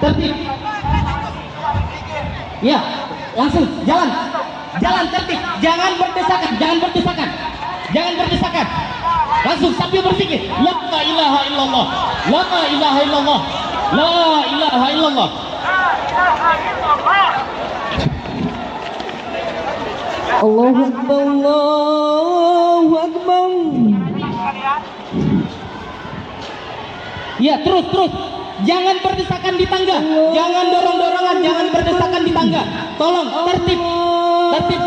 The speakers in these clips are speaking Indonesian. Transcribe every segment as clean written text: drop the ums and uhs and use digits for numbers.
tertib. Ya, langsung jalan tertib, jangan berdesakan, langsung sambil berzikir, la ilaha illallah, la ilaha illallah, la ilaha illallah. Allahu Akbar, Allahu Akbar. Ya, terus, jangan berdesakan di tangga, jangan dorong-dorongan, jangan berdesakan di tangga. Tolong tertib,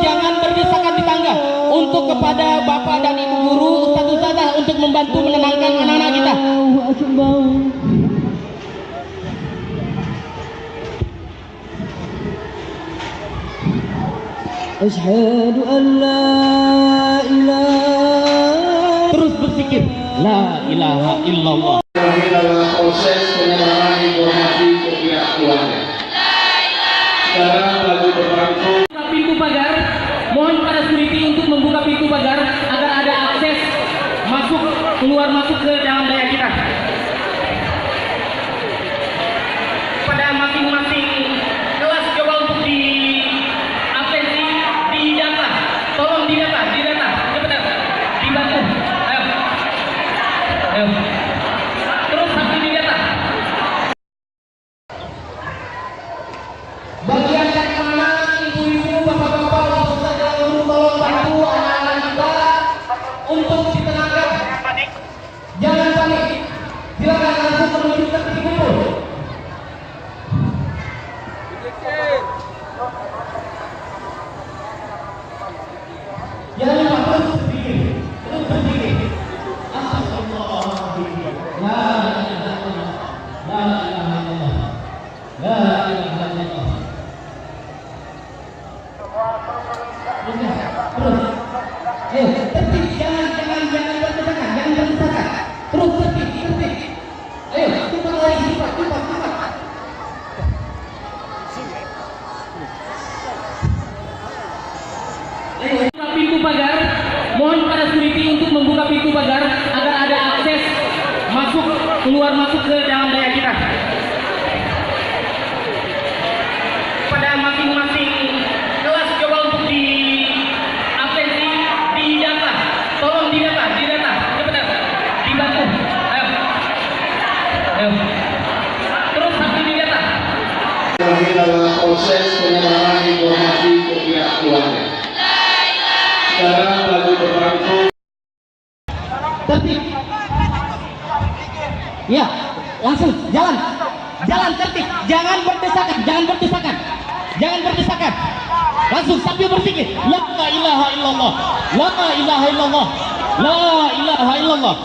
jangan berdesakan di tangga. Untuk kepada bapak dan ibu guru, ustaz-ustazah, untuk membantu menenangkan anak-anak kita. Asyhadu an la ilaha. Terus berzikir, la ilaha illallah. Dalam proses penyerahan informasi ke pihak keluarga. Sekarang lagi berlangsung. Pintu pagar, mohon para security untuk membuka pintu pagar agar ada akses masuk keluar masuk ke dalam daya kita. Pada masing-masing kelas coba untuk di absensi, didata, tolong didata, cepat, dibantu. Ayo. Terus sampai didata. Bagian dari mana ibu-ibu, bapak-bapak, ustaz-ustaz, guru, tolong bantu anak-anak kita untuk ditenangkan. Jangan panik. Silakan langsung menuju ke titik kumpul. Jangan lupa terus berzikir. Astagfirullahaladzim. La ilaha illallah. La ilaha illallah. La ilaha illallah. Terus. Ayo, tertib, jangan berdesakan. Terus tertib. Ayo, cepat lagi, cepat. Ayo, pintu pagar. Mohon para security untuk membuka pintu pagar agar ada akses masuk keluar masuk ke dalam daya kita. Pada masing-masing kelas coba untuk di absensi, didata, tolong didata, cepat, dibantu. Ayo. Terus sampai didata. Dalam proses penyerahan informasi ke pihak keluarga. Sekarang lagi berlangsung. Tertib. Ya, langsung jalan tertib, jangan berdesakan, langsung sambil berzikir, la ilaha illallah, la ilaha illallah, la ilaha illallah.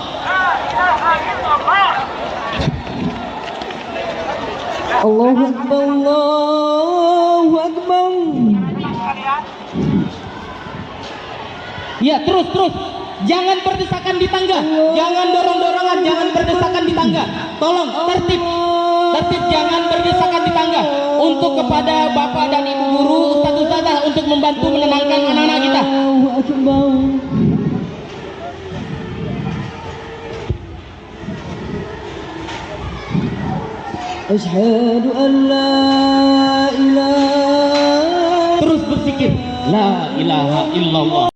Allahu Akbar, Allahu Akbar. Ya, terus, jangan berdesakan di tangga, jangan dorong-dorongan, jangan berdesakan di tangga. Tolong tertib, jangan berdesakan di tangga. Untuk kepada bapak dan ibu guru, ustaz-ustazah, untuk membantu menenangkan anak-anak kita. Asyhadu an la ilaha. Terus berzikir, la ilaha illallah.